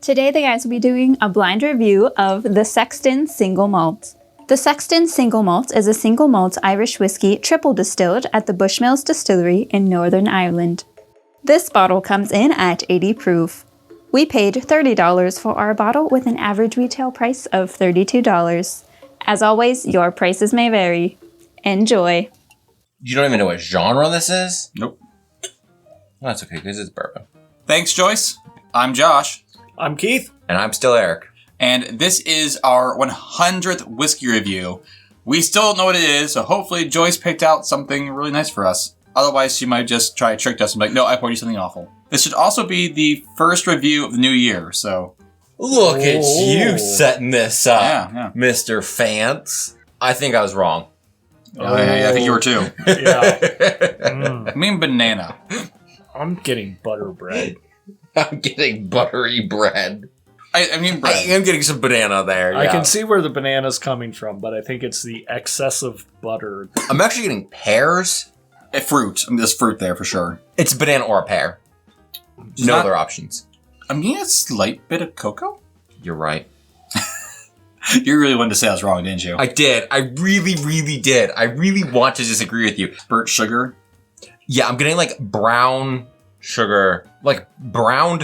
Today the guys will be doing a blind review of the Sexton Single Malt. The Sexton Single Malt is a single malt Irish whiskey triple distilled at the Bushmills Distillery in Northern Ireland. This bottle comes in at 80 proof. We paid $30 for our bottle with an average retail price of $32. As always, your prices may vary. Enjoy. You don't even know what genre this is? Nope. Well, that's okay, because it's bourbon. Thanks, Joyce. I'm Josh. I'm Keith. And I'm still Eric. And this is our 100th whiskey review. We still don't know what it is, so hopefully Joyce picked out something really nice for us. Otherwise, she might just try to trick us and be like, no, I poured you something awful. This should also be the first review of the new year, so... Look at you setting this up, Yeah. Mr. Fance. I think I was wrong. Yeah, I think you were too. Yeah. I mean banana. I'm getting butter bread. I'm getting buttery bread. I mean bread. I am getting some banana there, yeah. I can see where the banana's coming from, but I think it's the excessive butter. I'm actually getting pears. Fruit. I mean, there's fruit there for sure. It's a banana or a pear. Just No not- other options. I'm getting a slight bit of cocoa. You're right. You really wanted to say I was wrong, didn't you? I did. I really, really did. I really want to disagree with you. Burnt sugar. Yeah, I'm getting like brown sugar. Like brown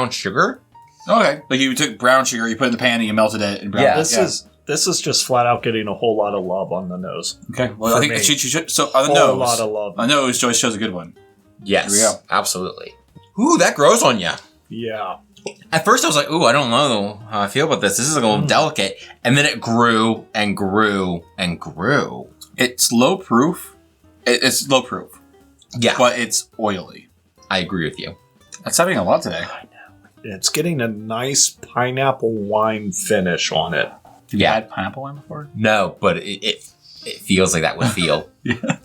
sugar? Okay. Like you took brown sugar, you put it in the pan, and you melted it. And brown Yeah. This is just flat out getting a whole lot of love on the nose. Okay. Well, For I think me. she should. So on the Whole nose. lot of love. On the nose, Joyce chose a good one. Yes. Here we go. Absolutely. Ooh, that grows on you. Yeah. At first I was like, ooh, I don't know how I feel about this. This is a little delicate. And then it grew and grew and grew. It's low proof. It's low proof, Yeah, but it's oily. I agree with you. That's happening a lot today. It's getting a nice pineapple wine finish on it. Have you had pineapple wine before? No, but it feels like that would feel. Yeah.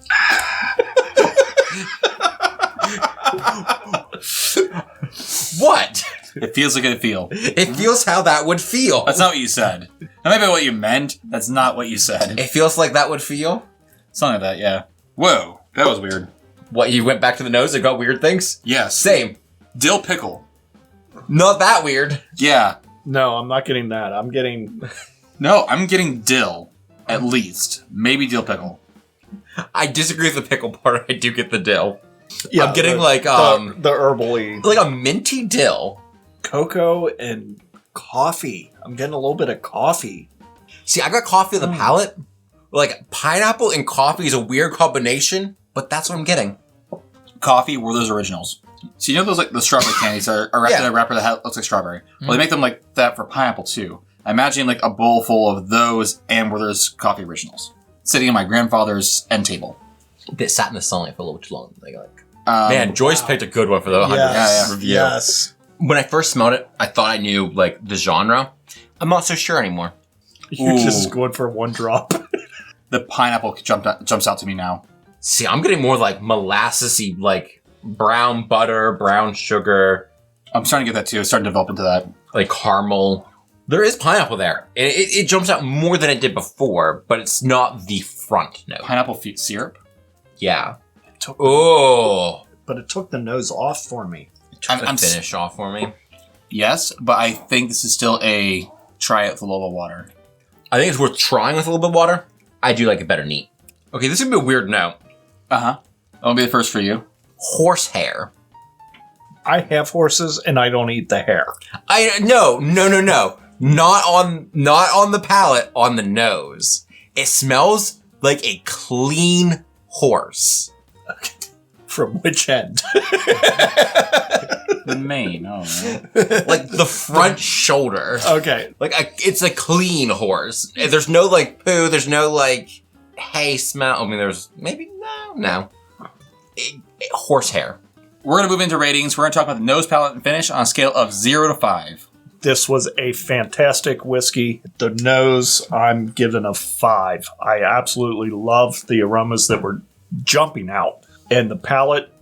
What? It feels like it feel. It feels how that would feel. That's not what you said. That might be what you meant. That's not what you said. It feels like that would feel? Something like that, yeah. Whoa, that was weird. What, you went back to the nose and got weird things? Yes. Same. Dill pickle. Not that weird. Yeah. No, I'm not getting that. I'm getting... No, I'm getting dill. At least. Maybe dill pickle. I disagree with the pickle part. I do get the dill. Yeah, I'm getting the herbally like a minty dill. cocoa and coffee. I'm getting a little bit of coffee. See, I got coffee on the palate. Like, pineapple and coffee is a weird combination, but that's what I'm getting. Coffee were those originals. So you know those like the strawberry candies are wrapped in a wrapper that looks like strawberry? Well, they make them like that for pineapple too. I imagine like a bowl full of those and Werther's coffee originals sitting on my grandfather's end table. That sat in the sunlight for a little too long. Man, Joyce picked a good one for the 100th yeah. review. Yes. When I first smelled it, I thought I knew like the genre. I'm not so sure anymore. You're Ooh. just going for one drop. The pineapple jumps out to me now. See, I'm getting more like molassesy, like brown butter, brown sugar, I'm starting to get that too. It's starting to develop into that. like caramel. There is pineapple there. It jumps out more than it did before, but it's not the front note. Pineapple syrup. Yeah. Took- Oh. But it took the nose off for me. Took the finish off for me. Yes, but I think this is still a try it with a little bit of water. I think it's worth trying with a little bit of water. I do like it better neat. Okay, this is gonna be a weird note. Uh-huh. That'll be the first for you. Horsehair. I have horses and I don't eat the hair. No. Not on the palate, on the nose. It smells like a clean horse. From which end? The mane. Oh, man. Like the front shoulder. Okay. Like it's a clean horse. There's no like poo. There's no like hay smell. I mean, there's maybe no. Horsehair. We're going to move into ratings. We're going to talk about the nose, palate, and finish on a scale of 0 to 5. This was a fantastic whiskey. The nose, I'm giving a 5. I absolutely love the aromas that were jumping out. And the palate,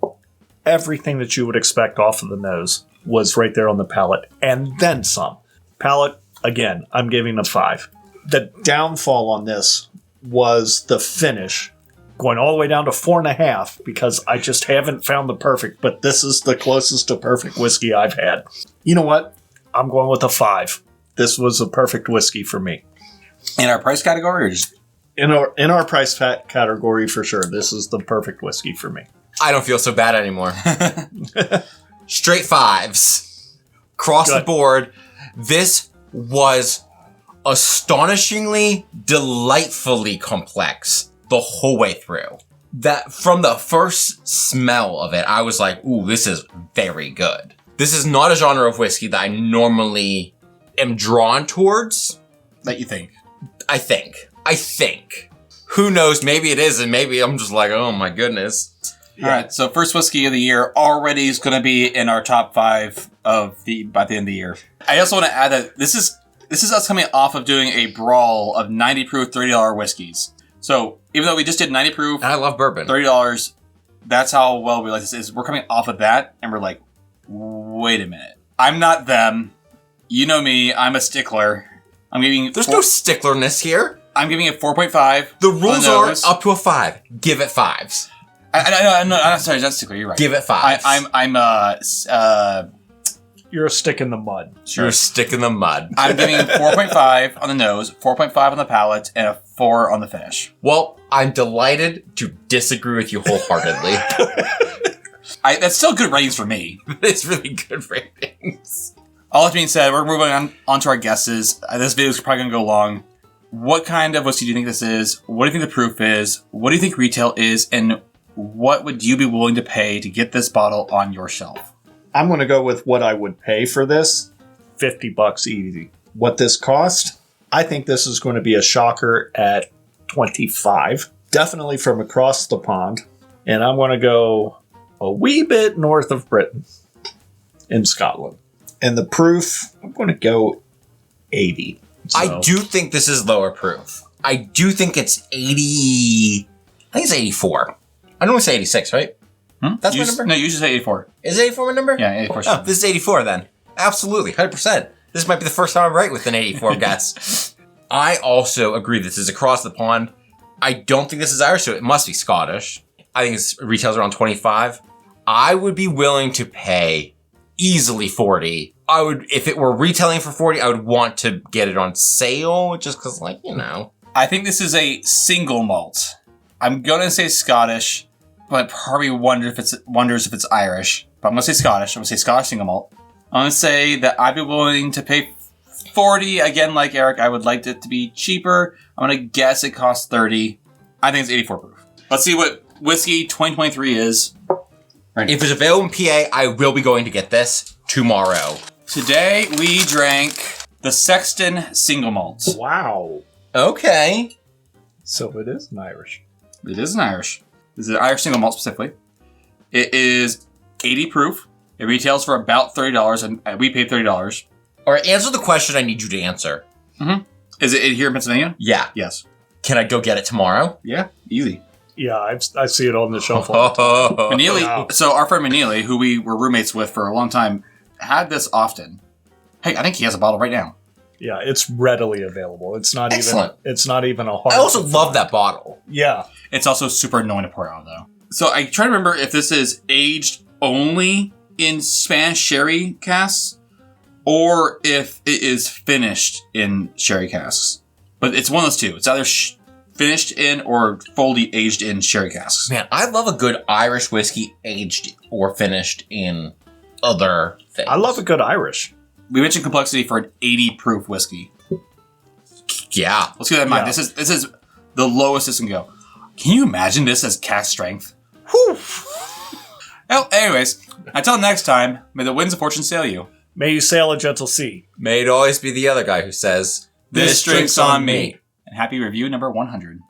everything that you would expect off of the nose was right there on the palate. And then some. Palate, again, I'm giving a 5. The downfall on this was the finish, going all the way down to 4.5 because I just haven't found the perfect, but this is the closest to perfect whiskey I've had. You know what? I'm going with a 5. This was a perfect whiskey for me. In our price category, or just In our price category, for sure, this is the perfect whiskey for me. I don't feel so bad anymore. Straight 5s. Across the Good. board. This was astonishingly, delightfully complex the whole way through. That from the first smell of it, I was like, ooh, this is very good. This is not a genre of whiskey that I normally am drawn towards. that you think? I think. Who knows? Maybe it is, and maybe I'm just like, oh my goodness. All right, so first whiskey of the year already is going to be in our top 5 by the end of the year. I also want to add that this is us coming off of doing a brawl of 90 proof $30 whiskeys. So even though we just did 90 proof, And I love bourbon. $30, that's how well we like this. Is we're coming off of that, and we're like, wait a minute, I'm not them. You know me, I'm a stickler. I'm giving. There's no sticklerness here. I'm giving it 4.5. The rules on are nose. up to a 5. Give it 5s. I'm sorry, that's stickler. You're right. Give it 5s. You're a stick in the mud. Sure. You're a stick in the mud. I'm giving 4.5 on the nose, 4.5 on the palate, and a 4 on the finish. Well, I'm delighted to disagree with you wholeheartedly. That's still good ratings for me. It's really good ratings. All that being said, we're moving on to our guesses. This video is probably going to go long. What kind of whiskey do you think this is? What do you think the proof is? What do you think retail is? And what would you be willing to pay to get this bottle on your shelf? I'm going to go with what I would pay for this. $50 easy. What this cost? I think this is going to be a shocker at $25. Definitely from across the pond. And I'm going to go a wee bit north of Britain in Scotland. And the proof, I'm going to go 80. So, I do think this is lower proof. I do think it's 80. I think it's 84. I don't want to say 86, right? That's my number? No, you should say 84. Is 84 my number? Yeah, 84. Oh, this is 84 then. Absolutely, 100%. This might be the first time I'm right with an 84 guess. I also agree this is across the pond. I don't think this is Irish, so it must be Scottish. I think it retails around 25. I would be willing to pay easily 40. I would, if it were retailing for 40, I would want to get it on sale, just because, like, you know. I think this is a single malt. I'm going to say Scottish, but probably wonders if it's Irish. But I'm going to say Scottish. I'm going to say Scottish single malt. I'm going to say that I'd be willing to pay 40. Again, like Eric, I would like it to be cheaper. I'm going to guess it costs 30. I think it's 84 proof. Let's see what whiskey 2023 is. If it's available in PA, I will be going to get this tomorrow. Today we drank the Sexton Single Malt. wow. Okay. So it is an Irish. It is an Irish. This is an Irish single malt specifically. It is 80 proof. It retails for about $30, and we paid $30. All right, answer the question I need you to answer. Is it here in Pennsylvania? Yeah. Yes. Can I go get it tomorrow? Yeah, easy. Yeah, I see it on the shelf. Manili, wow. So our friend Manili, who we were roommates with for a long time, had this often. Hey, I think he has a bottle right now. Yeah, it's readily available. It's not Excellent. even a hard. I also love that bottle. Yeah. It's also super annoying to pour out, though. So I try to remember if this is aged only in Spanish sherry casks or if it is finished in sherry casks. But it's one of those two. It's either finished in or fully aged in sherry casks. Man, I love a good Irish whiskey aged or finished in other things. I love a good Irish. We mentioned complexity for an 80 proof whiskey. Yeah. Let's keep that in mind. Yeah. This is the lowest this can go. Can you imagine this as cask strength? Whew. Well, anyways, until next time, may the winds of fortune sail you. May you sail a gentle sea. May it always be the other guy who says, This drink's on me. And happy review number 100.